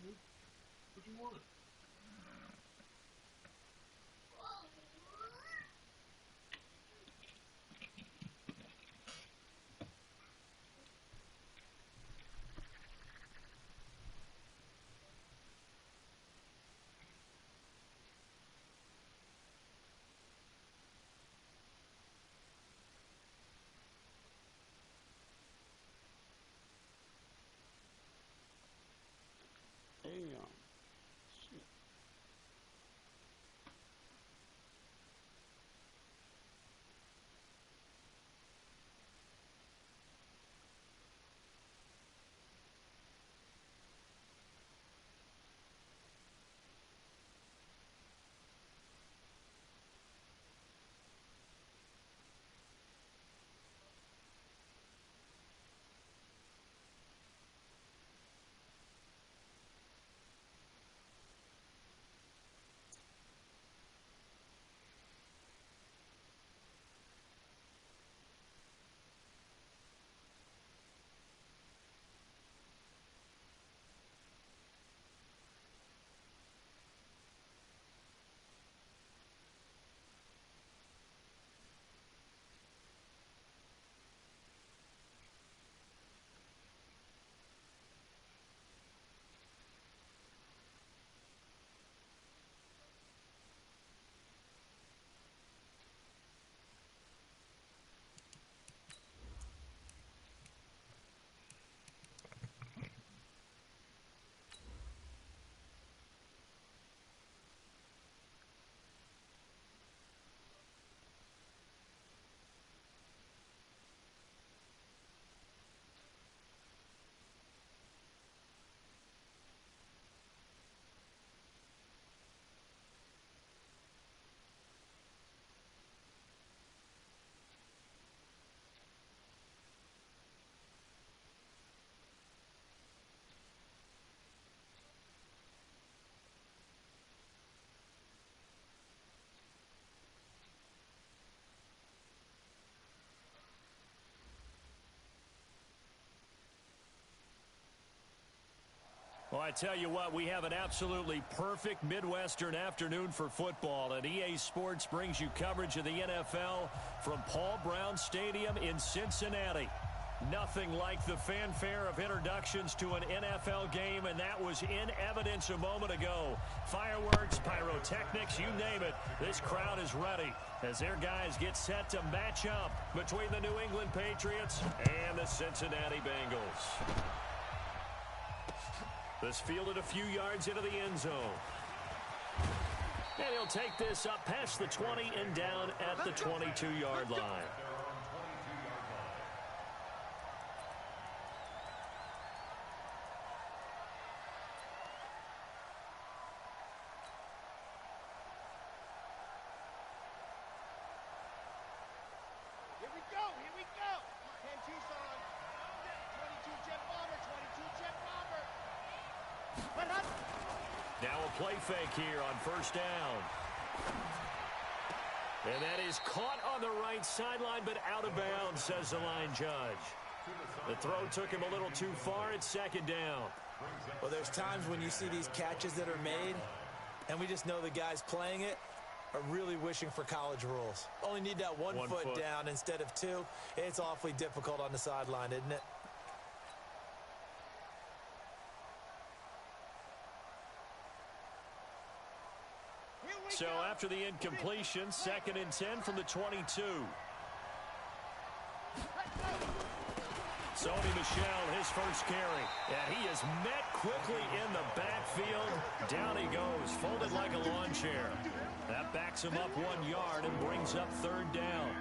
What do you want? Damn. Shit. Well, I tell you what, we have an absolutely perfect Midwestern afternoon for football, and EA Sports brings you coverage of the NFL from Paul Brown Stadium in Cincinnati. Nothing like the fanfare of introductions to an NFL game, and that was in evidence a moment ago. Fireworks, pyrotechnics, you name it. This crowd is ready as their guys get set to match up between the New England Patriots and the Cincinnati Bengals. This fielded a few yards into the end zone. And he'll take this up past the 20 and down at the 22-yard line. Here we go, here we go. 10 Tucson. 22 jet bomber, 22 jet bomber. Now a play fake here on first down. And that is caught on the right sideline, but out of bounds, says the line judge. The throw took him a little too far. It's second down. Well, there's times when you see these catches that are made, and we just know the guys playing it are really wishing for college rules. Only need that one foot down instead of two. It's awfully difficult on the sideline, isn't it? So after the incompletion, 2nd and 10 from the 22. Sony Michel, his first carry. And he is met quickly in the backfield. Down he goes, folded like a lawn chair. That backs him up 1 yard and brings up third down.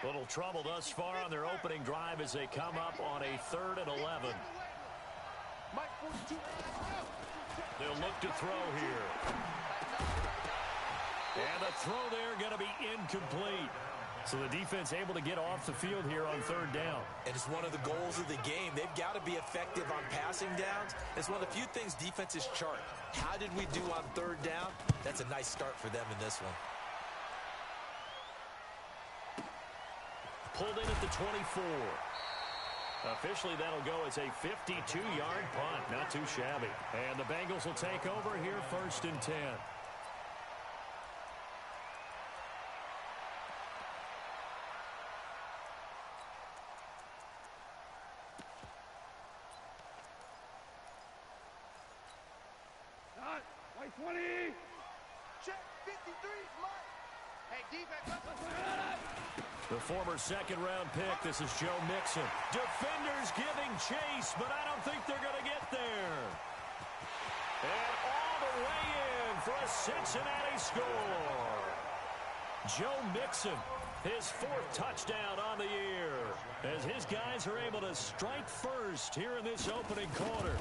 Little trouble thus far on their opening drive as they come up on a 3rd and 11. They'll look to throw here. And the throw there going to be incomplete. So the defense able to get off the field here on third down. And it's one of the goals of the game. They've got to be effective on passing downs. It's one of the few things defenses chart. How did we do on third down? That's a nice start for them in this one. Pulled in at the 24. Officially, that'll go as a 52-yard punt. Not too shabby. And the Bengals will take over here, 1st and 10. White 20. Check 53. Hey, defense. The former second-round pick, this is Joe Mixon. Defenders giving chase, but I don't think they're going to get there. And all the way in for a Cincinnati score. Joe Mixon, his 4th touchdown on the year, as his guys are able to strike first here in this opening quarter.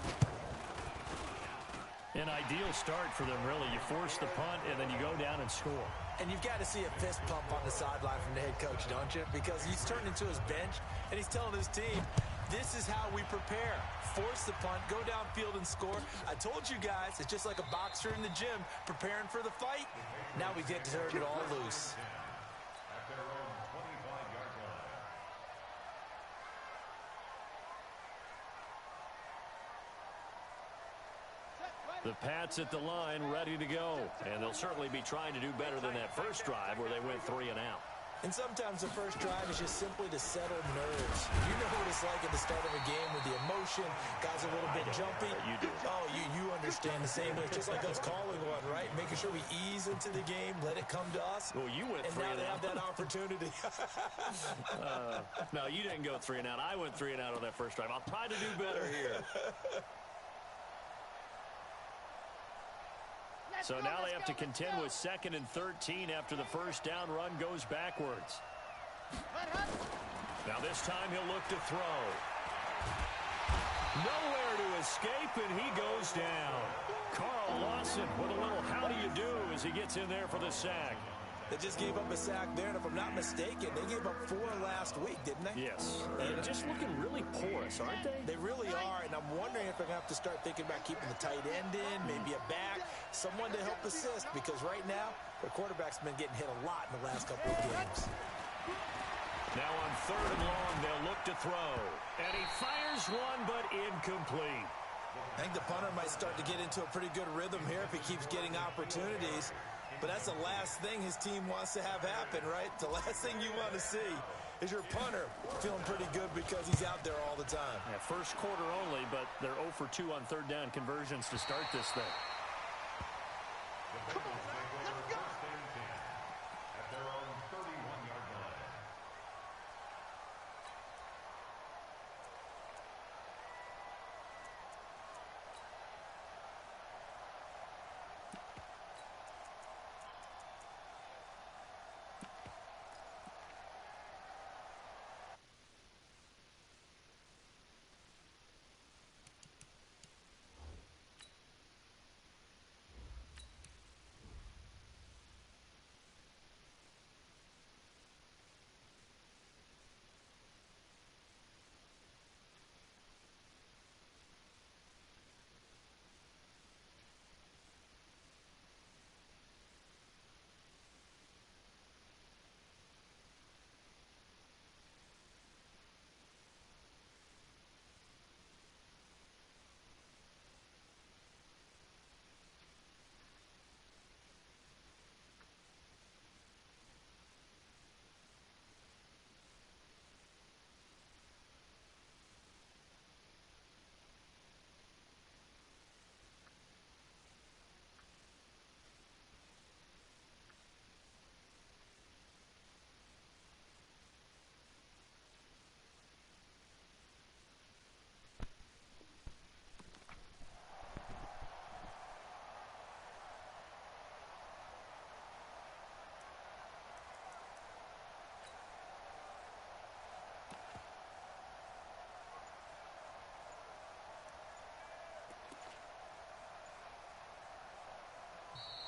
An ideal start for them, really. You force the punt, and then you go down and score. And you've got to see a fist pump on the sideline from the head coach, don't you? Because he's turned into his bench, and he's telling his team, this is how we prepare. Force the punt, go downfield and score. I told you guys, it's just like a boxer in the gym preparing for the fight. Now we get to turn it all loose. The Pats at the line, ready to go. And they'll certainly be trying to do better than that first drive where they went 3 and out. And sometimes the first drive is just simply to settle nerves. You know what it's like at the start of a game with the emotion. Guys are a little bit jumpy. You do. Oh, you understand the same way. Just like us calling one, right? Making sure we ease into the game, let it come to us. Well, you went 3 and out. And now they have that opportunity. No, you didn't go 3 and out. I went 3 and out on that first drive. I'll try to do better here. So now they have to contend with 2nd and 13 after the first down run goes backwards. Now this time he'll look to throw. Nowhere to escape, and he goes down. Carl Lawson with a little how do you do as he gets in there for the sack. They just gave up a sack there, and if I'm not mistaken, they gave up 4 last week, didn't they? Yes. They're just looking really porous, aren't they? They really are, and I'm wondering if they're going to have to start thinking about keeping the tight end in, maybe a back, someone to help assist, because right now, their quarterback's been getting hit a lot in the last couple of games. Now on 3rd and long, they'll look to throw. And he fires one, but incomplete. I think the punter might start to get into a pretty good rhythm here if he keeps getting opportunities. But that's the last thing his team wants to have happen, right? The last thing you want to see is your punter feeling pretty good because he's out there all the time. Yeah, first quarter only, but they're 0 for 2 on 3rd down conversions to start this thing. Come on, let's go. At their own 31-yard line.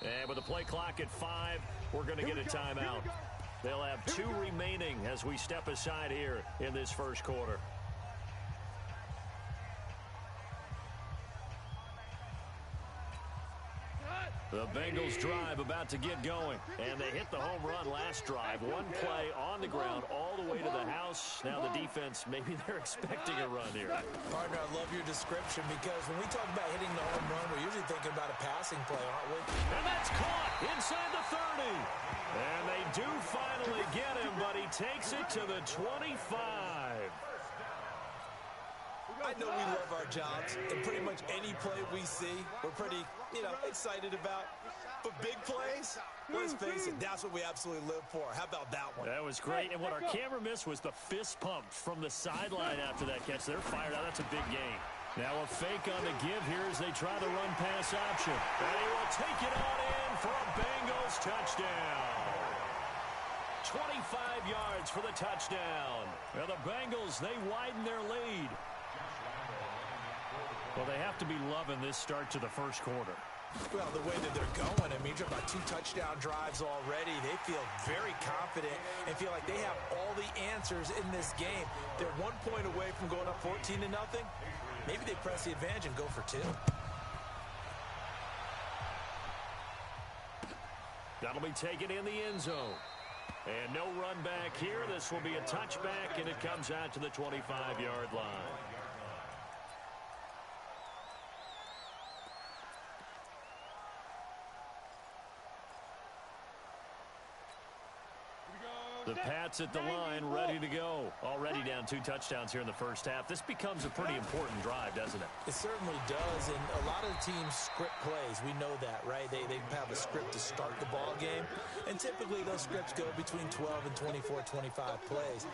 And with the play clock at 5, we're going to get a timeout. They'll have 2 remaining as we step aside here in this first quarter. The Bengals drive about to get going, and they hit the home run last drive. 1 play on the ground all the way to the house. Now the defense, maybe they're expecting a run here. Partner, I love your description because when we talk about hitting the home run, we're usually thinking about a passing play, aren't we? And that's caught inside the 30. And they do finally get him, but he takes it to the 25. I know we love our jobs, and pretty much any play we see, we're pretty, excited about. But big plays, let's face it, that's what we absolutely live for. How about that one? That was great. And what our camera missed was the fist pump from the sideline after that catch. They're fired out. That's a big gain. Now a fake on the give here as they try the run-pass option. And he will take it on in for a Bengals touchdown. 25 yards for the touchdown. Now the Bengals, they widen their lead. Well, they have to be loving this start to the first quarter. Well, the way that they're going, I mean, you're about 2 touchdown drives already. They feel very confident and feel like they have all the answers in this game. They're 1 point away from going up 14-0. Maybe they press the advantage and go for 2. That'll be taken in the end zone. And no run back here. This will be a touchback, and it comes out to the 25-yard line. The Pats at the line, ready to go. Already down 2 touchdowns here in the first half. This becomes a pretty important drive, doesn't it? It certainly does, and a lot of teams script plays. We know that, right? They have a script to start the ball game, and typically those scripts go between 12 and 24, 25 plays.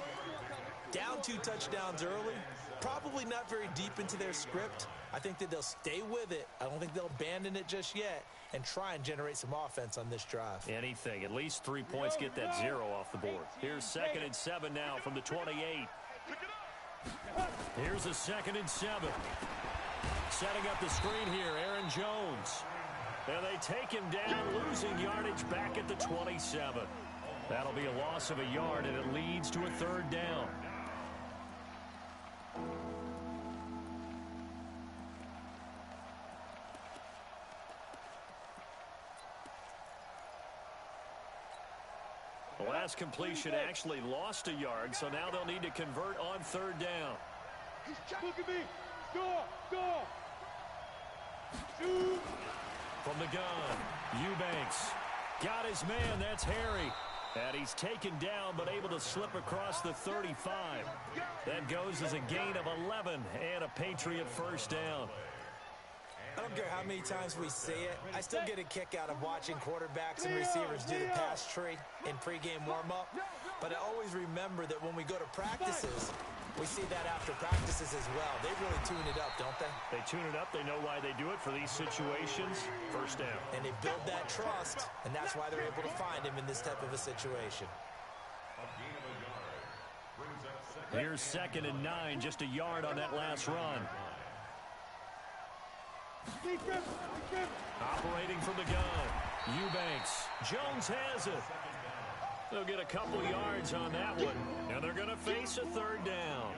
Down 2 touchdowns early, probably not very deep into their script. I think that they'll stay with it. I don't think they'll abandon it just yet and try and generate some offense on this drive. Anything. At least 3 points, get that 0 off the board. Here's 2nd and 7 now from the 28. Here's a 2nd and 7. Setting up the screen here, Aaron Jones. And they take him down, losing yardage back at the 27. That'll be a loss of a yard, and it leads to a 3rd down. The last completion actually lost a yard, so now they'll need to convert on 3rd down. Look at me. Score. From the gun, Eubanks got his man. That's Harry. And he's taken down, but able to slip across the 35. That goes as a gain of 11 and a Patriot 1st down. I don't care how many times we see it. I still get a kick out of watching quarterbacks and receivers do the pass tree in pregame warm-up. But I always remember that when we go to practices, we see that after practices as well. They really tune it up, don't they? They tune it up. They know why they do it for these situations. 1st down. And they build that trust, and that's why they're able to find him in this type of a situation. Here's 2nd and 9, just a yard on that last run. Operating from the gun, Eubanks. Jones has it. They'll get a couple yards on that one, and they're going to face a 3rd down.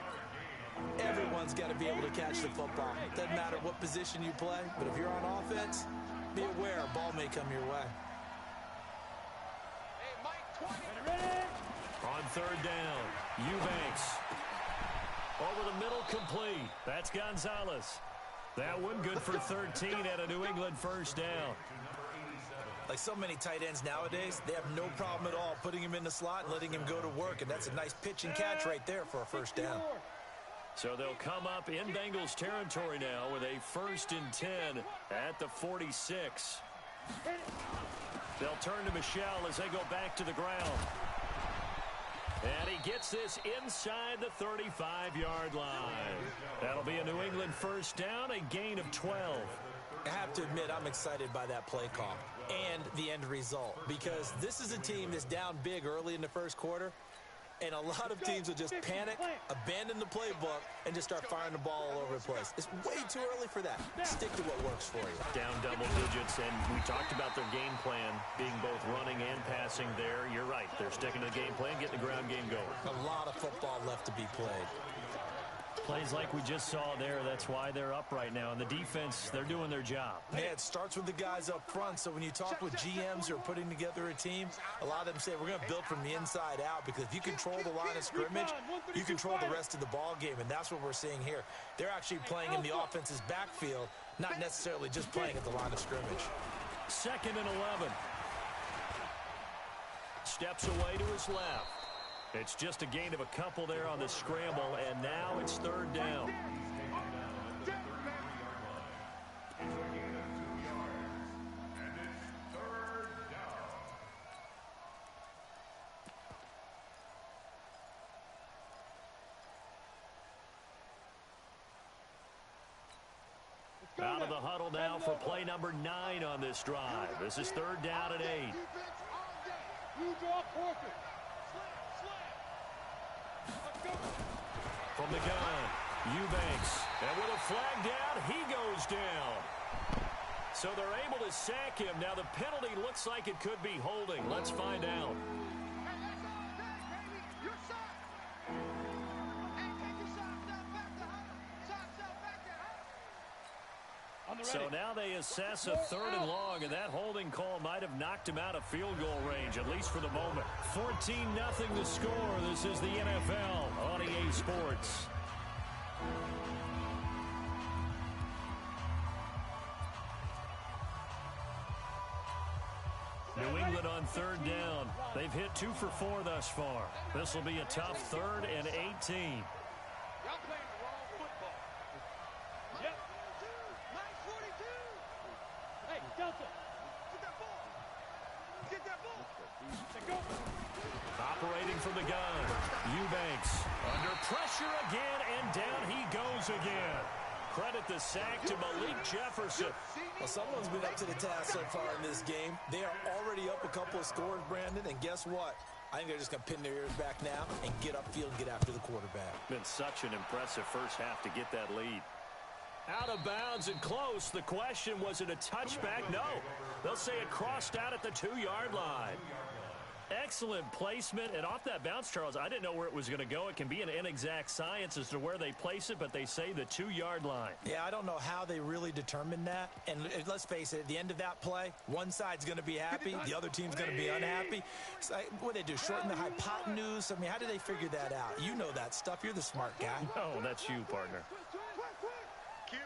Everyone's got to be able to catch the football. Doesn't matter what position you play, but if you're on offense, be aware a ball may come your way. On 3rd down, Eubanks. Over the middle, complete. That's Gonzalez. That one good for 13 at a New England 1st down. Like so many tight ends nowadays, they have no problem at all putting him in the slot and letting him go to work, and that's a nice pitch and catch right there for a 1st down. So they'll come up in Bengals territory now with a 1st and 10 at the 46. They'll turn to Michel as they go back to the ground. And he gets this inside the 35-yard line. That'll be a New England 1st down, a gain of 12. I have to admit, I'm excited by that play call and the end result, because this is a team that's down big early in the 1st quarter, And a lot of teams will just panic, abandon the playbook, and just start firing the ball all over the place. It's way too early for that. Stick to what works for you. Down double digits, and we talked about their game plan being both running and passing there. You're right. They're sticking to the game plan, getting the ground game going. A lot of football left to be played. Plays like we just saw there, that's why they're up right now. And the defense, they're doing their job. Yeah, it starts with the guys up front. So when you talk with GMs who are putting together a team, a lot of them say, we're going to build from the inside out, because if you control the line of scrimmage, you control the rest of the ball game, and that's what we're seeing here. They're actually playing in the offense's backfield, not necessarily just playing at the line of scrimmage. 2nd and 11. Steps away to his left. It's just a gain of a couple there on the scramble, and now it's 3rd down. Out of the huddle now for play number 9 on this drive. This is 3rd down and 8. From the gun, Eubanks. And with a flag down, he goes down. So they're able to sack him. Now the penalty looks like it could be holding. Let's find out. So now they assess a 3rd and long, and that holding call might have knocked him out of field goal range, at least for the moment. 14-0 to score. This is the NFL on EA Sports. New England on 3rd down. They've hit 2 for 4 thus far. This will be a tough 3rd and 18. Operating from the gun, Eubanks under pressure again, and down he goes again. Credit the sack to Malik Jefferson. Well, someone's been up to the task so far in this game. They are already up a couple of scores, Brandon, and guess what? I think they're just going to pin their ears back now and get upfield and get after the quarterback. Been such an impressive first half to get that lead. Out of bounds and close. The question, was it a touchback? No. They'll say it crossed out at the 2-yard line. Excellent placement, and off that bounce, Charles, I didn't know where it was going to go. It can be an inexact science as to where they place it, but they say the 2-yard line. Yeah, I don't know how they really determined that. And let's face it, at the end of that play, one side's going to be happy, the other team's going to be unhappy. So, what do they do, shorten the hypotenuse? I mean, how do they figure that out? You know that stuff. You're the smart guy. No, that's you, partner. Kill.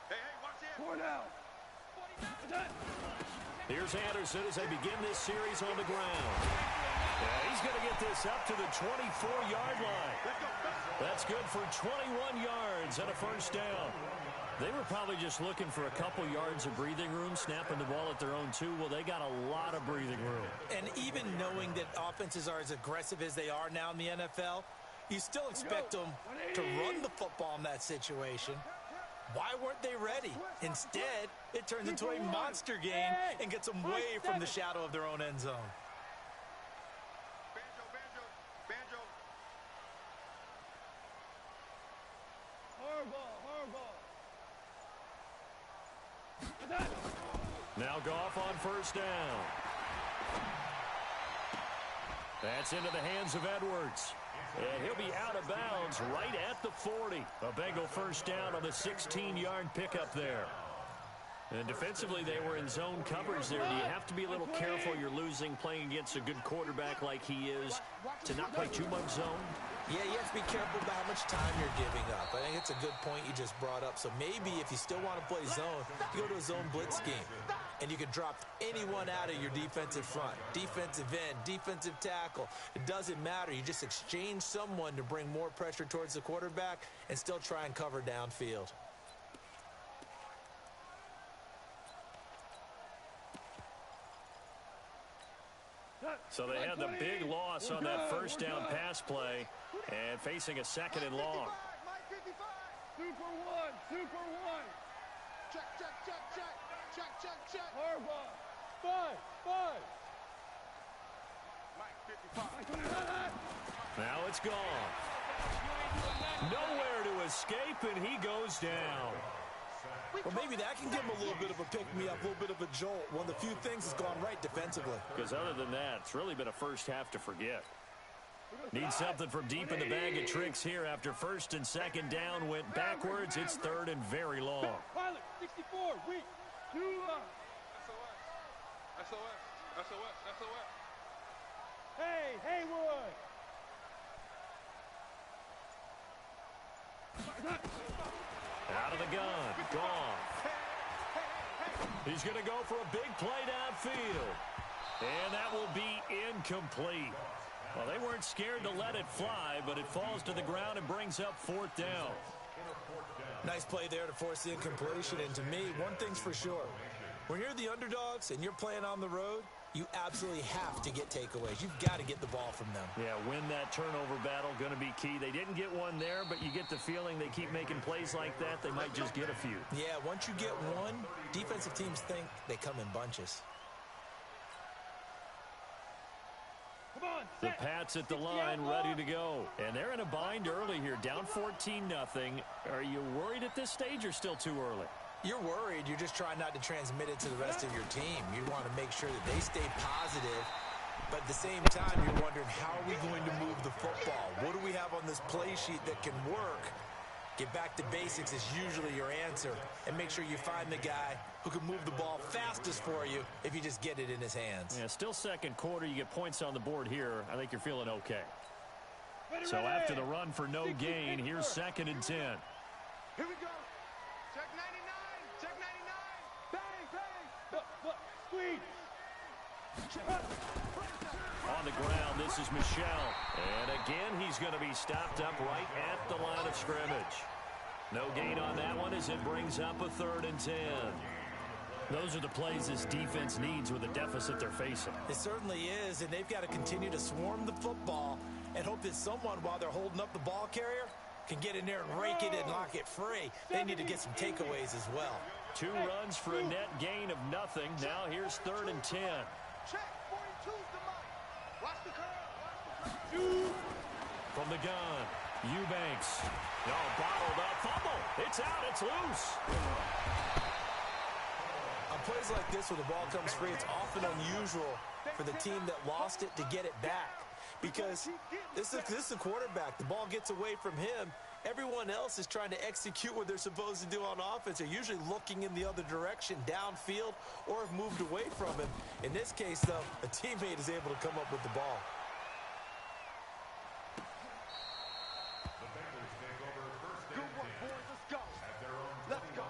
Hey, watch it. 4 down. Here's Anderson as they begin this series on the ground. Yeah, he's going to get this up to the 24-yard line. That's good for 21 yards and a first down. They were probably just looking for a couple yards of breathing room, snapping the ball at their own 2. Well, they got a lot of breathing room. And even knowing that offenses are as aggressive as they are now in the NFL, you still expect them to run the football in that situation. Why weren't they ready? Instead, it turns into a monster game and gets them way from the shadow of their own end zone. Now Goff on first down. That's into the hands of Edwards. And he'll be out of bounds right at the 40. A Bengal first down on the 16-yard pickup there. And defensively, they were in zone coverage there. Do you have to be a little careful? You're losing playing against a good quarterback like he is to not play too much zone? Yeah, you have to be careful about how much time you're giving up. I think it's a good point you just brought up. So maybe if you still want to play zone, you go to a zone blitz scheme. And you can drop anyone out of your defensive front. Defensive end, defensive tackle. It doesn't matter. You just exchange someone to bring more pressure towards the quarterback and still try and cover downfield. So they had the big loss on that first down pass play and facing a 2nd and long. Super one. Check. Harbaugh. 5. Now it's gone. Nowhere to escape, and he goes down. Well, maybe that can give him a little bit of a pick-me-up, a little bit of a jolt. One of the few things that's gone right defensively. Because other than that, it's really been a first half to forget. Need something from deep in the bag of tricks here after first and second down went backwards. It's third and very long. Pilot, 64, weak. SOS. Hey, Haywood. Out of the gun. Gone. He's going to go for a big play downfield. And that will be incomplete. Well, they weren't scared to let it fly, but it falls to the ground and brings up fourth down. Nice play there to force the incompletion. And to me, one thing's for sure. When you're the underdogs and you're playing on the road, you absolutely have to get takeaways. You've got to get the ball from them. Yeah, win that turnover battle, going to be key. They didn't get one there, but you get the feeling they keep making plays like that, they might just get a few. Yeah, once you get one, defensive teams think they come in bunches. The Pats at the line, ready to go. And they're in a bind early here, down 14-0. Are you worried at this stage or still too early? You're worried. You're just trying not to transmit it to the rest of your team. You want to make sure that they stay positive. But at the same time, you're wondering, how are we going to move the football? What do we have on this play sheet that can work? Get back to basics is usually your answer. And make sure you find the guy who can move the ball fastest for you if you just get it in his hands. Yeah, still second quarter. You get points on the board here. I think you're feeling okay. So after the run for no gain, here's second and 10. Here we go. Check 99. Check 99. Bang, bang. Squeeze. On the ground, this is Michel. And again, he's going to be stopped up right at the line of scrimmage. No gain on that one as it brings up a third and 10. Those are the plays this defense needs with the deficit they're facing. It certainly is, and they've got to continue to swarm the football and hope that someone, while they're holding up the ball carrier, can get in there and rake it and knock it free. They need to get some takeaways as well. 2 runs for a net gain of nothing. Now here's third and 10. Check 42's the mic. Watch the curve. From the gun, Eubanks. No, bottled up. Fumble. It's out. It's loose. On plays like this where the ball comes free, it's often unusual for the team that lost it to get it back. Because this is a quarterback. The ball gets away from him. Everyone else is trying to execute what they're supposed to do on offense. They're usually looking in the other direction, downfield, or have moved away from him. In this case, though, a teammate is able to come up with the ball. Good work, boys. Let's go. Let's go.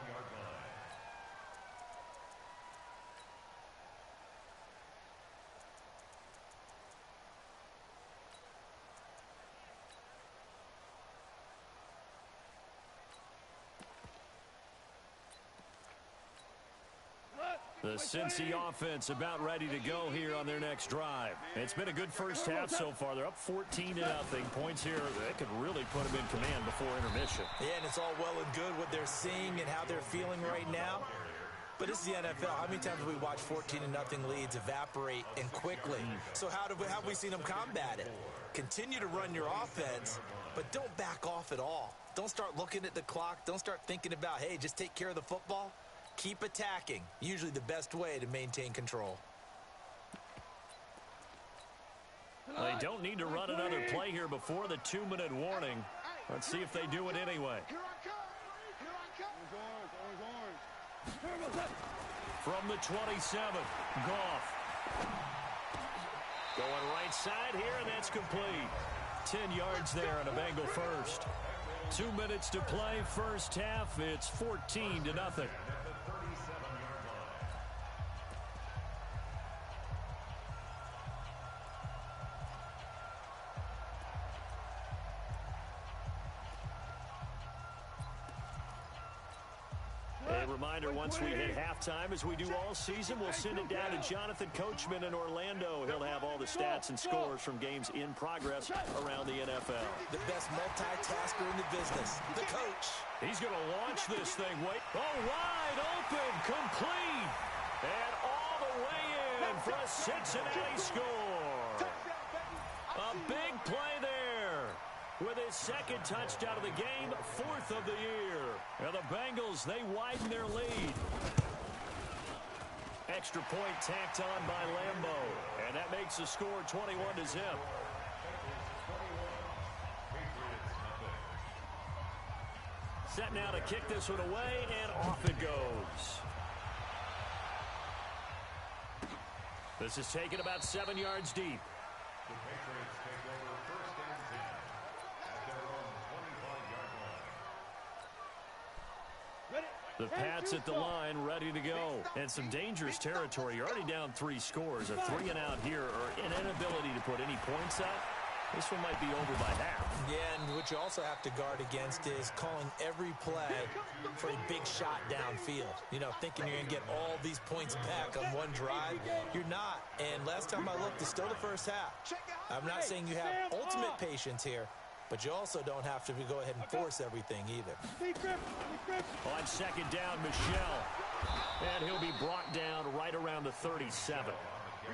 The Cincy offense about ready to go here on their next drive. It's been a good first half so far. They're up 14-0. Points here that could really put them in command before intermission. Yeah, and it's all well and good what they're seeing and how they're feeling right now. But this is the NFL. How many times have we watched 14-0 leads evaporate and quickly? So how have we seen them combat it? Continue to run your offense, but don't back off at all. Don't start looking at the clock. Don't start thinking about, hey, just take care of the football. Keep attacking. Usually the best way to maintain control. They don't need to run another play here before the 2-minute warning. Let's see if they do it anyway. Here I come. Here I come. From the 27, Goff. Going right side here, and that's complete. 10 yards there and a Bengal first. 2 minutes to play, first half. It's 14-0. A reminder, once we hit halftime, as we do all season, we'll send it down to Jonathan Coachman in Orlando. He'll have all the stats and scores from games in progress around the NFL. The best multitasker in the business, the coach. He's going to launch this thing. Wait. Oh, wide open, complete. And all the way in for a Cincinnati score. play there with his second touchdown of the game, 4th of the year. And the Bengals, they widen their lead. Extra point tacked on by Lambo. And that makes the score 21-0. Set now to kick this one away, and off it goes. This is taken about 7 yards deep. The Patriots take over 1st and 10 at their own 25-yard line. The Pats at the line, ready to go. And some dangerous territory. You're already down 3 scores. A 3-and-out here, or an inability to put any points up. This one might be over by half. Yeah, and what you also have to guard against is calling every play for a big shot downfield. You know, thinking you're going to get all these points back on one drive. You're not. And last time I looked, it's still the first half. I'm not saying you have ultimate patience here, but you also don't have to go ahead and force everything either. On second down, Michelle. And he'll be brought down right around the 37.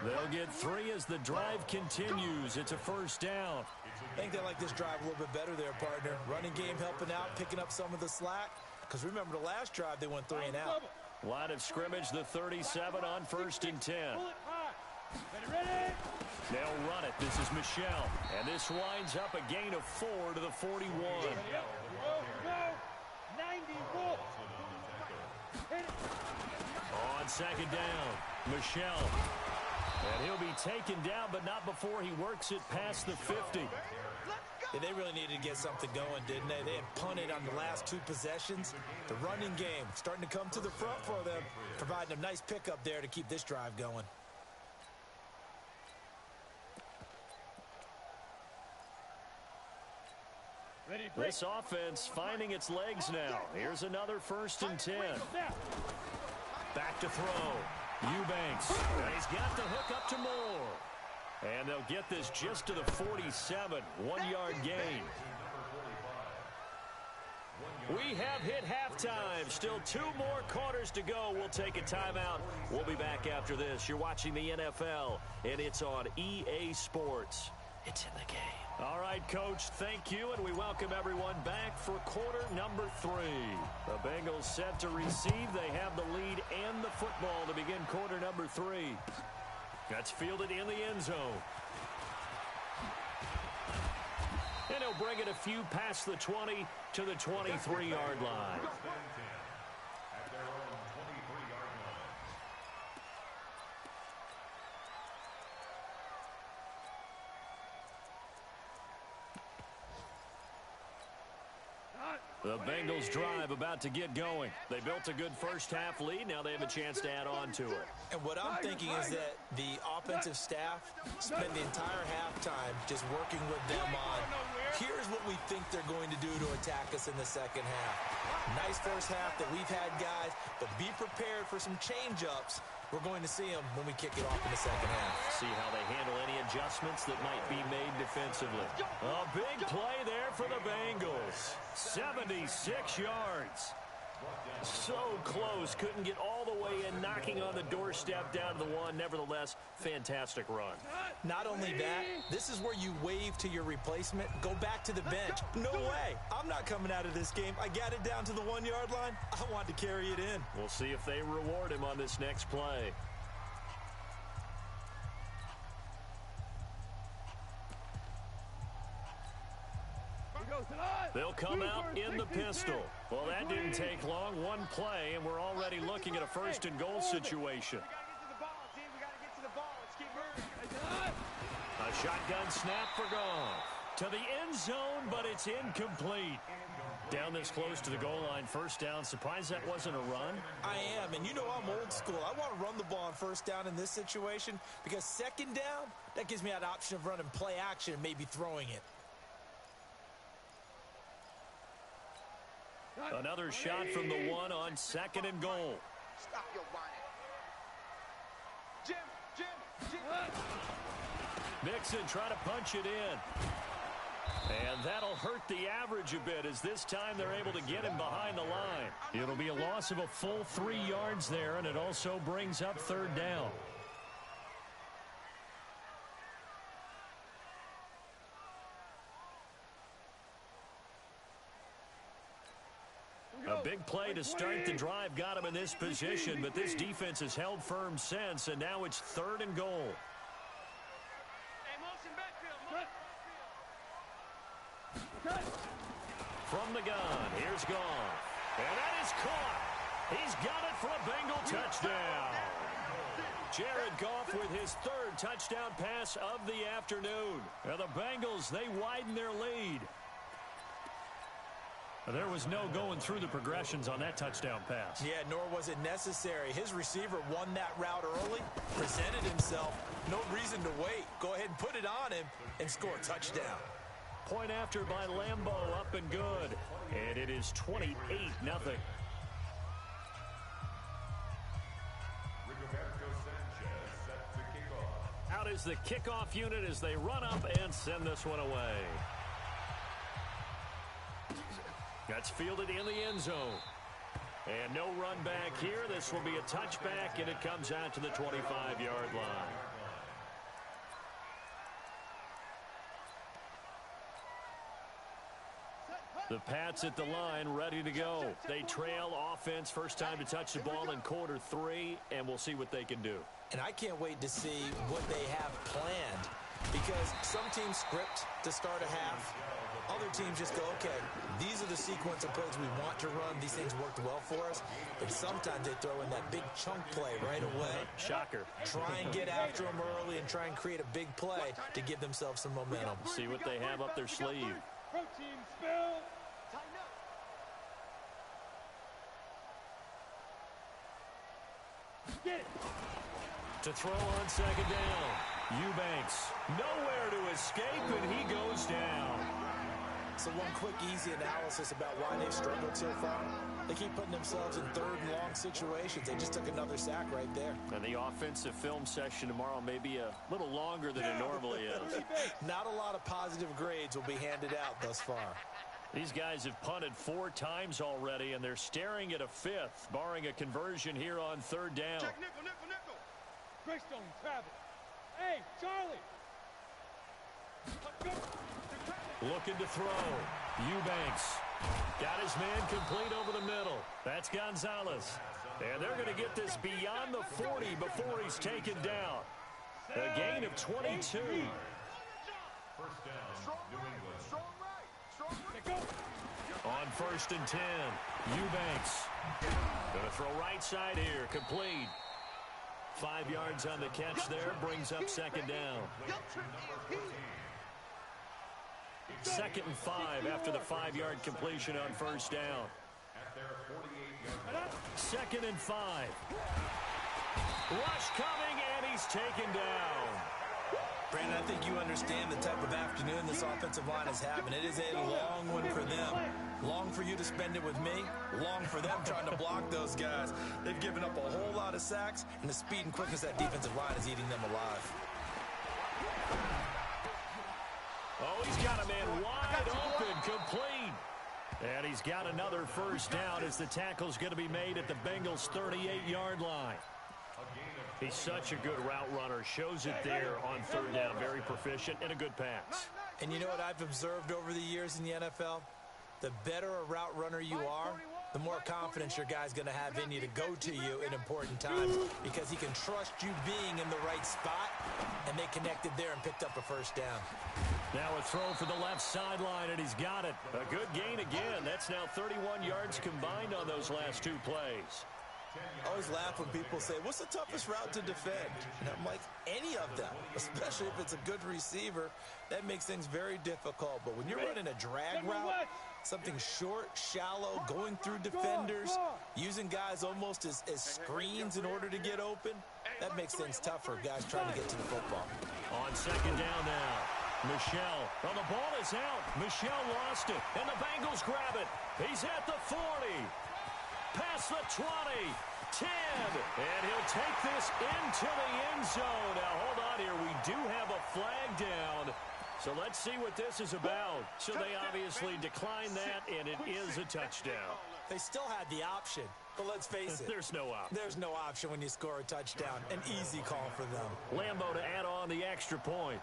They'll get 3 as the drive continues. It's a 1st down. I think they like this drive a little bit better there, partner. Running game helping out, picking up some of the slack. Because remember the last drive, they went 3 and out. Line of scrimmage, the 37 on 1st and 10. They'll run it. This is Michelle. And this winds up a gain of 4 to the 41. On second down, Michelle. And he'll be taken down, but not before he works it past the 50. Yeah, they really needed to get something going, didn't they? They had punted on the last 2 possessions. The running game starting to come to the front for them, providing a nice pickup there to keep this drive going. This offense finding its legs now. Here's another 1st and 10. Back to throw. Eubanks. And he's got the hook up to Moore. And they'll get this just to the 47. 1-yard gain. We have hit halftime. Still 2 more quarters to go. We'll take a timeout. We'll be back after this. You're watching the NFL, and it's on EA Sports. It's in the game. All right, Coach, thank you, and we welcome everyone back for quarter number 3. The Bengals set to receive. They have the lead and the football to begin quarter number 3. That's fielded in the end zone. And he'll bring it a few past the 20 to the 23-yard line. At their own 23-yard line. The Bengals drive about to get going. They built a good first-half lead. Now they have a chance to add on to it. And what I'm thinking is that the offensive staff spend the entire halftime just working with them on, here's what we think they're going to do to attack us in the second half. Nice first half that we've had, guys, but be prepared for some change-ups. We're going to see them when we kick it off in the second half. See how they handle any adjustments that might be made defensively. A big play there for the Bengals. 76 yards. So close. Couldn't get all the way in, knocking on the doorstep down to the 1. Nevertheless, fantastic run. Not only that, this is where you wave to your replacement, go back to the bench. No way. I'm not coming out of this game. I got it down to the 1-yard line. I want to carry it in. We'll see if they reward him on this next play. They'll come out in the pistol. Well, that didn't take long. 1 play, and we're already looking at a 1st and goal situation. A shotgun snap for Goff. To the end zone, but it's incomplete. Down this close to the goal line, 1st down. Surprised that wasn't a run? I am, and you know I'm old school. I want to run the ball on 1st down in this situation because 2nd down, that gives me that option of running play action and maybe throwing it. Another shot from the 1 on 2nd and goal. Stop your whining. Jim. Mixon trying to punch it in. And that'll hurt the average a bit as this time they're able to get him behind the line. It'll be a loss of a full 3 yards there, and it also brings up 3rd down. big play to start the drive got him in this position, but this defense has held firm since, and now it's 3rd and goal. From the gun, here's Goff. And that is caught. He's got it for a Bengal touchdown. Jared Goff with his 3rd touchdown pass of the afternoon. Now the Bengals, they widen their lead. There was no going through the progressions on that touchdown pass. Yeah, nor was it necessary. His receiver won that route early, presented himself. No reason to wait. Go ahead and put it on him and score a touchdown. Point after by Lambo, up and good. And it is 28-0. Out is the kickoff unit as they run up and send this one away. That's fielded in the end zone. And no run back here. This will be a touchback, and it comes out to the 25-yard line. The Pats at the line, ready to go. They trail offense, first time to touch the ball in quarter 3, and we'll see what they can do. And I can't wait to see what they have planned, because some teams script to start a half. Other teams just go, okay, these are the sequence of plays we want to run. These things worked well for us. But sometimes they throw in that big chunk play right away. Shocker. Try and get after them early and try and create a big play to give themselves some momentum. See what they have up their sleeve. Protein spill. Get it. To throw on 2nd down. Eubanks nowhere to escape, and he goes down. So one quick, easy analysis about why they've struggled so far. They keep putting themselves in 3rd and long situations. They just took another sack right there. And the offensive film session tomorrow may be a little longer than it normally is. Not a lot of positive grades will be handed out thus far. These guys have punted 4 times already, and they're staring at a 5th, barring a conversion here on 3rd down. Check nickel, nickel, nickel. Greystone, travel. Hey, Charlie. Looking to throw. Eubanks got his man complete over the middle. That's Gonzalez. And they're going to get this beyond the 40 before he's taken down. A gain of 22. First down, New England. On 1st and 10, Eubanks going to throw right side here, complete. 5 yards on the catch there, brings up 2nd down. 2nd and 5 after the 5-yard completion on 1st down. 2nd and 5. Rush coming, and he's taken down. Brandon, I think you understand the type of afternoon this offensive line is having. It is a long one for them. Long for you to spend it with me. Long for them trying to block those guys. They've given up a whole lot of sacks, and the speed and quickness of that defensive line is eating them alive. Oh, he's got a man wide open, complete. And he's got another first down as the tackle's going to be made at the Bengals' 38-yard line. He's such a good route runner. Shows it there on 3rd down. Very proficient and a good pass. And you know what I've observed over the years in the NFL? The better a route runner you are, the more confidence your guy's going to have in you to go to you in important times, because he can trust you being in the right spot, and they connected there and picked up a first down. Now a throw for the left sideline, and he's got it. A good gain again. That's now 31 yards combined on those last 2 plays. I always laugh when people say, what's the toughest route to defend? And I'm like, any of them, especially if it's a good receiver. That makes things very difficult. But when you're running a drag route, something short, shallow, going through defenders, using guys almost as screens in order to get open, that makes things tough for guys trying to get to the football. On 2nd down now, Michelle. Well, the ball is out. Michelle lost it, and the Bengals grab it. He's at the 40. Past the 20, 10, and he'll take this into the end zone. Now, hold on here. We do have a flag down, so let's see what this is about. So they obviously declined that, and it is a touchdown. They still had the option, but let's face it. There's no option. There's no option when you score a touchdown. An easy call for them. Lambo to add on the extra point.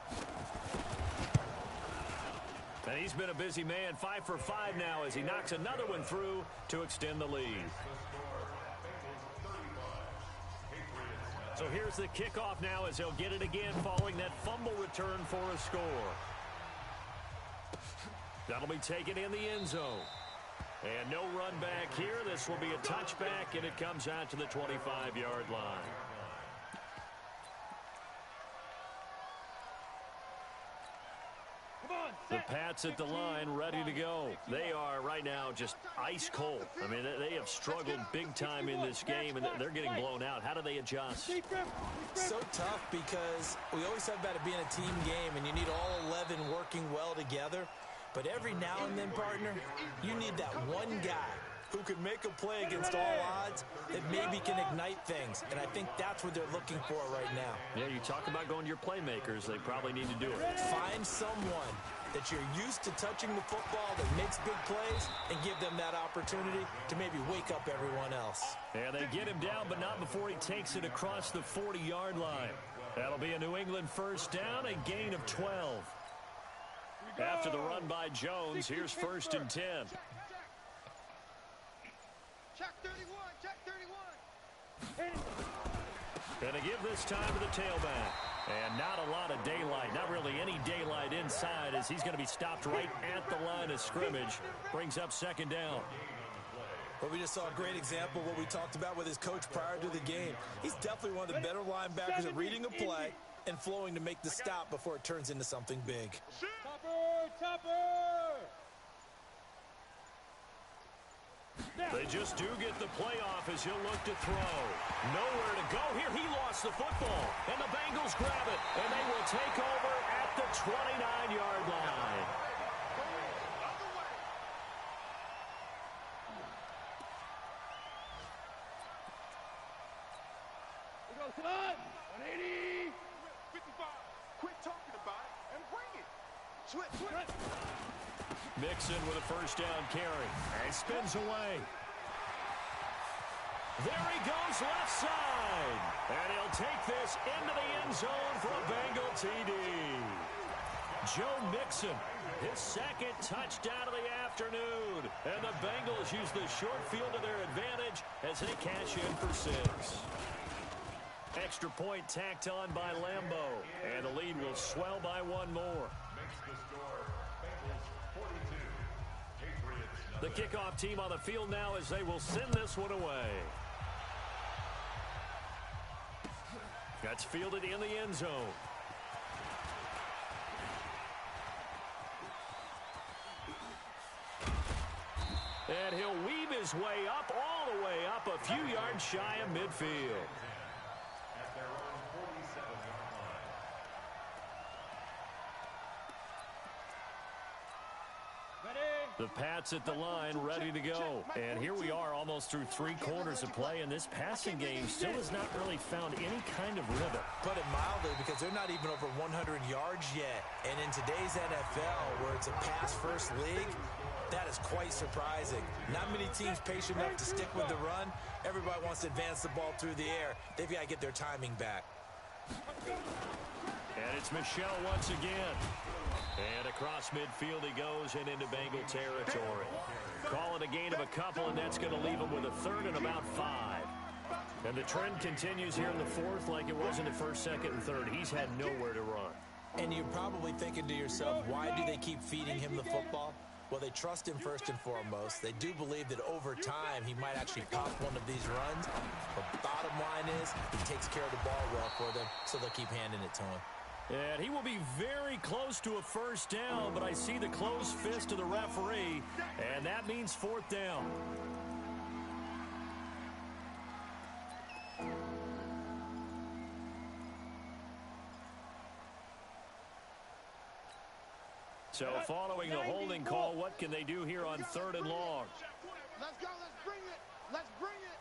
And he's been a busy man, 5 for 5 now as he knocks another one through to extend the lead. So here's the kickoff now as they'll get it again following that fumble return for a score. That'll be taken in the end zone. And no run back here. This will be a touchback, and it comes out to the 25-yard line. The Pats at the line, ready to go. They are right now just ice cold. I mean, they have struggled big time in this game, and they're getting blown out. How do they adjust? So tough because we always talk about it being a team game, and you need all 11 working well together. But every now and then, partner, you need that one guy who can make a play against all odds that maybe can ignite things. And I think that's what they're looking for right now. Yeah, you talk about going to your playmakers. They probably need to do it. Find someone that you're used to touching the football that makes big plays and give them that opportunity to maybe wake up everyone else. And they get him down, but not before he takes it across the 40-yard line. That'll be a New England first down, a gain of 12. After the run by Jones, here's 1st and 10. Check 31, check 31. Going to give this time to the tailback. And not a lot of daylight, not really any daylight inside as he's going to be stopped right at the line of scrimmage. Brings up 2nd down. Well, we just saw a great example of what we talked about with his coach prior to the game. He's definitely one of the better linebackers at reading a play and flowing to make the stop before it turns into something big. They just do get the play off as he'll look to throw. Nowhere to go here. He lost the football. And the Bengals grab it. And they will take over at the 29-yard line. We go, son. 180. 55. Quit talking about it and bring it. Switch. Mixon with a first down carry. And spins away. There he goes left side. And he'll take this into the end zone for a Bengal TD. Joe Mixon, his 2nd touchdown of the afternoon. And the Bengals use the short field to their advantage as they cash in for 6. Extra point tacked on by Lambeau. And the lead will swell by 1 more. The kickoff team on the field now as they will send this one away. That's fielded in the end zone. And he'll weave his way up, all the way up, a few yards shy of midfield. At their own 47-yard line. The Pats at the line, ready to go. And here we are almost through 3 quarters of play, and this passing game still has not really found any kind of rhythm. Put it mildly, because they're not even over 100 yards yet. And in today's NFL, where it's a pass-first league, that is quite surprising. Not many teams patient enough to stick with the run. Everybody wants to advance the ball through the air. They've got to get their timing back. And it's Michel once again. And across midfield he goes and into Bengal territory. Call it a gain of a couple, and that's going to leave him with a 3rd and about 5. And the trend continues here in the 4th like it was in the 1st, 2nd, and 3rd. He's had nowhere to run. And you're probably thinking to yourself, why do they keep feeding him the football? Well, they trust him first and foremost. They do believe that over time he might actually pop one of these runs. But bottom line is he takes care of the ball well for them, so they'll keep handing it to him. And he will be very close to a first down, but I see the closed fist of the referee, and that means 4th down. So following the holding call, what can they do here on 3rd and long? Let's go, let's bring it. Let's bring it.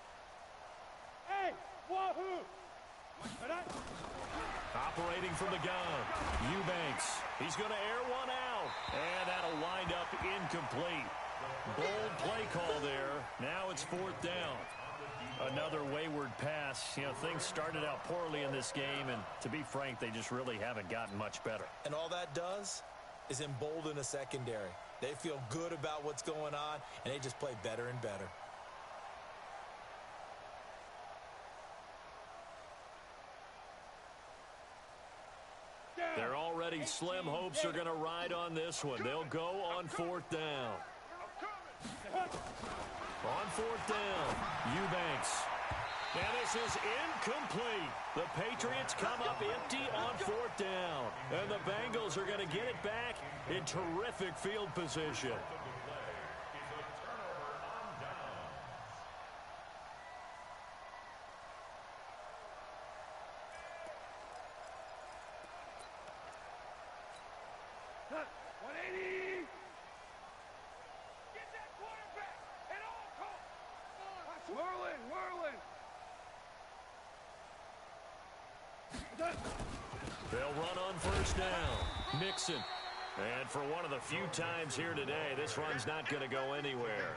Hey, wahoo! Operating from the gun, Eubanks. He's going to air one out, and that'll wind up incomplete. Bold play call there. Now it's 4th down. Another wayward pass. You know, things started out poorly in this game, and to be frank, they just really haven't gotten much better. And all that does, is embolden a secondary. They feel good about what's going on, and they just play better and better. They're already slim hopes are going to ride on this one. They'll go on 4th down. On 4th down, Eubanks. And this is incomplete. The Patriots come up empty on 4th down. And the Bengals are going to get it back in terrific field position. They'll run on 1st down. Mixon. And for one of the few times here today, this run's not going to go anywhere.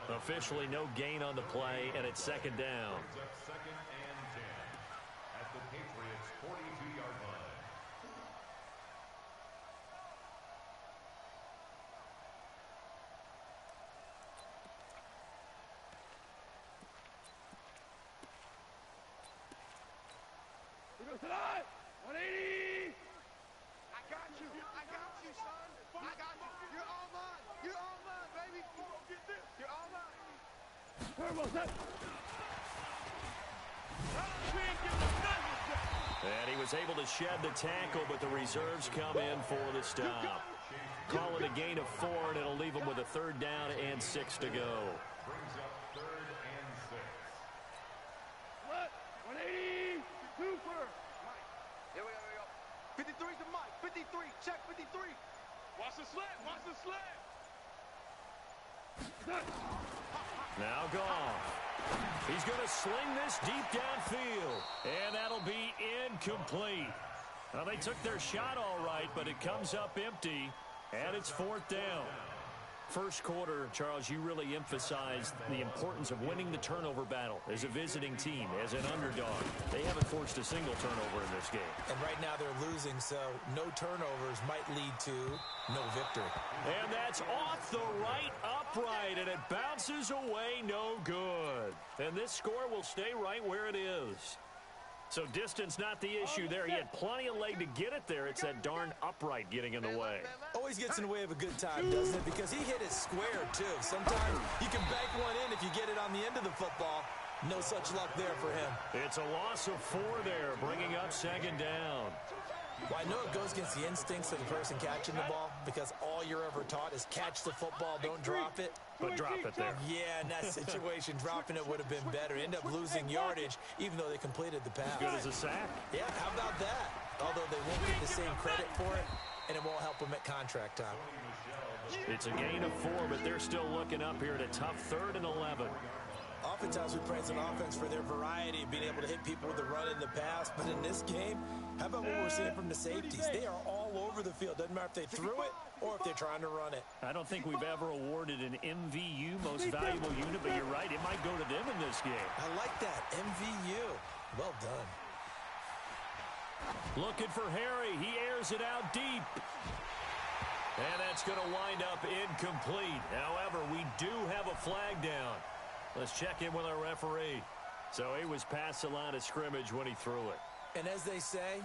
Officially no gain on the play, and it's 2nd down. 2nd and 10 at the Patriots' 42-yard line. Tonight, 180. I got you, son. I got you. You're all mine. You're all mine, baby. Get this. You're all mine. Turbo set. And he was able to shed the tackle, but the reserves come in for the stop. Call it a gain of 4, and it'll leave him with a 3rd down and 6 to go. Brings up 3rd and 6. What? 180. Super. Mike. Here we go. 53 to Mike. 53. Check 53. Watch the slant. Watch the slant. Now Goff. He's going to sling this deep downfield. And that'll be incomplete. Well, they took their shot all right, but it comes up empty. And it's 4th down. First quarter, Charles, you really emphasized the importance of winning the turnover battle as a visiting team, as an underdog. They haven't forced a single turnover in this game. And right now they're losing, so no turnovers might lead to no victory. And that's off the right upright, and it bounces away no good. And this score will stay right where it is. So distance not the issue there. He had plenty of leg to get it there. It's that darn upright getting in the way. Always gets in the way of a good time, doesn't it? Because he hit it square, too. Sometimes you can bank one in if you get it on the end of the football. No such luck there for him. It's a loss of 4 there, bringing up 2nd down. Well, I know it goes against the instincts of the person catching the ball because all you're ever taught is catch the football, don't drop it. But drop it there. Yeah, in that situation, dropping it would have been better. End up losing yardage, even though they completed the pass. Good as a sack. Yeah, how about that? Although they won't get the same credit for it, and it won't help them at contract time. It's a gain of 4, but they're still looking up here at a tough 3rd and 11. Oftentimes we praise an offense for their variety, being able to hit people with the run in the pass. But in this game, how about what we're seeing from the safeties? They are all over the field. Doesn't matter if they threw it or if they're trying to run it. I don't think we've ever awarded an MVU, most valuable unit, but you're right. It might go to them in this game. I like that. MVU. Well done. Looking for Harry. He airs it out deep. And that's going to wind up incomplete. However, we do have a flag down. Let's check in with our referee. So he was past the line of scrimmage when he threw it. And as they say,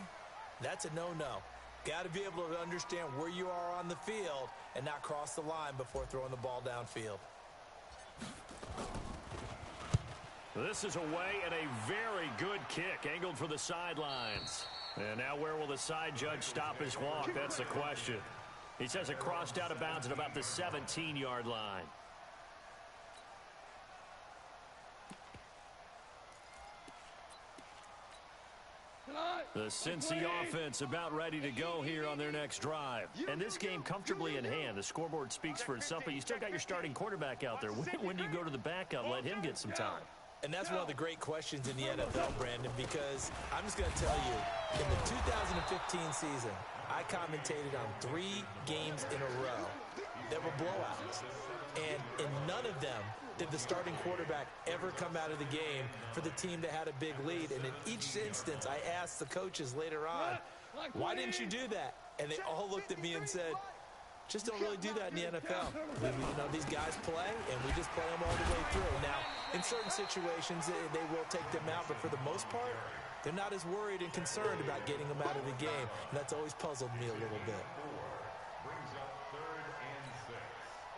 that's a no-no. Got to be able to understand where you are on the field and not cross the line before throwing the ball downfield. This is away and a very good kick angled for the sidelines. And now where will the side judge stop his walk? That's the question. He says it crossed out of bounds at about the 17-yard line. The Cincy offense about ready to go here on their next drive. And this game comfortably in hand. The scoreboard speaks for itself, but you still got your starting quarterback out there. When do you go to the backup? Let him get some time. And that's one of the great questions in the NFL, Brandon, because I'm just going to tell you, in the 2015 season, I commentated on 3 games in a row that were blowouts. And in none of them did the starting quarterback ever come out of the game for the team that had a big lead. And in each instance, I asked the coaches later on, why didn't you do that? and they all looked at me and said, just don't really do that in the NFL. These guys play, and we just play them all the way through. Now, in certain situations, they will take them out, but for the most part, they're not as worried and concerned about getting them out of the game, and that's always puzzled me a little bit.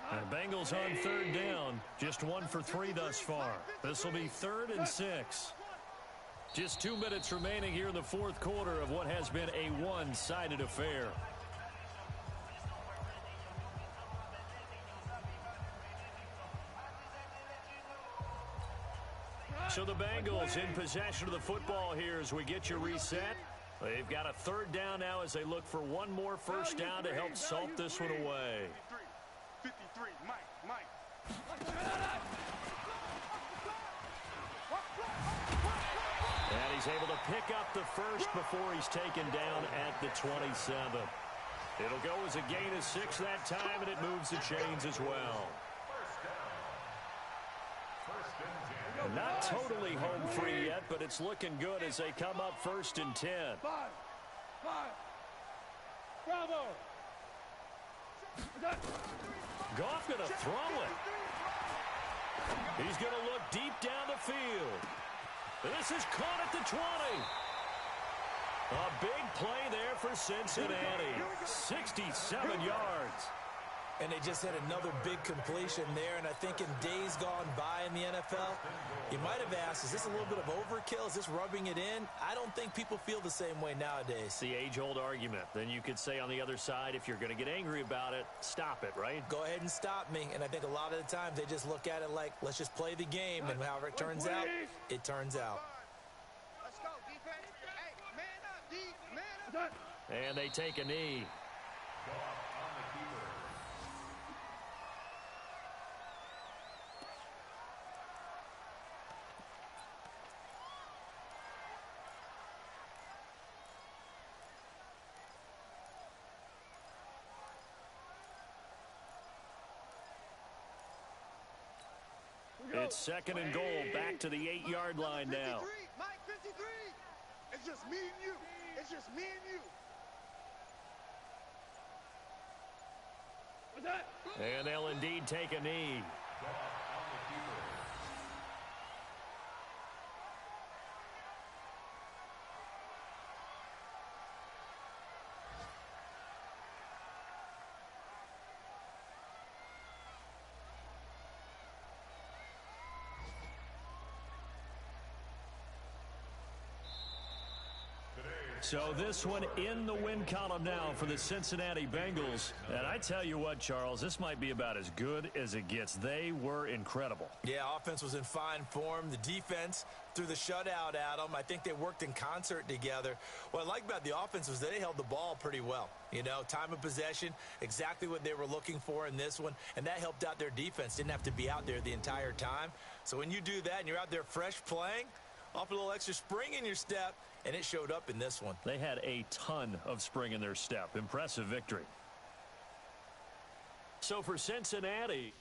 The Bengals on third down, just 1 for 3 thus far. This will be 3rd and 6. Just 2 minutes remaining here in the fourth quarter of what has been a one-sided affair. So the Bengals in possession of the football here as we get you reset. They've got a 3rd down now as they look for one more first down to help salt this one away. 53, Mike. And he's able to pick up the first before he's taken down at the 27. It'll go as a gain of 6 that time, and it moves the chains as well. Not totally home free yet, but it's looking good as they come up 1st and 10. Five. Bravo. Goff going to throw it. He's going to look deep down the field. This is caught at the 20. A big play there for Cincinnati. 67 yards. And they just had another big completion there. And I think in days gone by in the NFL, you might have asked, is this a little bit of overkill? Is this rubbing it in? I don't think people feel the same way nowadays. The age-old argument. Then you could say on the other side, if you're going to get angry about it, stop it, right? Go ahead and stop me. And I think a lot of the times they just look at it like, let's just play the game. And however it turns out, it turns out. Let's go, defense. Hey, man up, D, man up. And they take a knee. It's 2nd and goal, back to the 8-yard line now. 53, Mike, 53. It's just me and you. It's just me and you. What's that? And they'll indeed take a knee. So this one in the win column now for the Cincinnati Bengals. And I tell you what, Charles, this might be about as good as it gets. They were incredible. Yeah, offense was in fine form. The defense threw the shutout at them. I think they worked in concert together. What I like about the offense was they held the ball pretty well. You know, time of possession, exactly what they were looking for in this one. And that helped out their defense. Didn't have to be out there the entire time. So when you do that and you're out there fresh playing, off a little extra spring in your step, and it showed up in this one. They had a ton of spring in their step. Impressive victory. So for Cincinnati,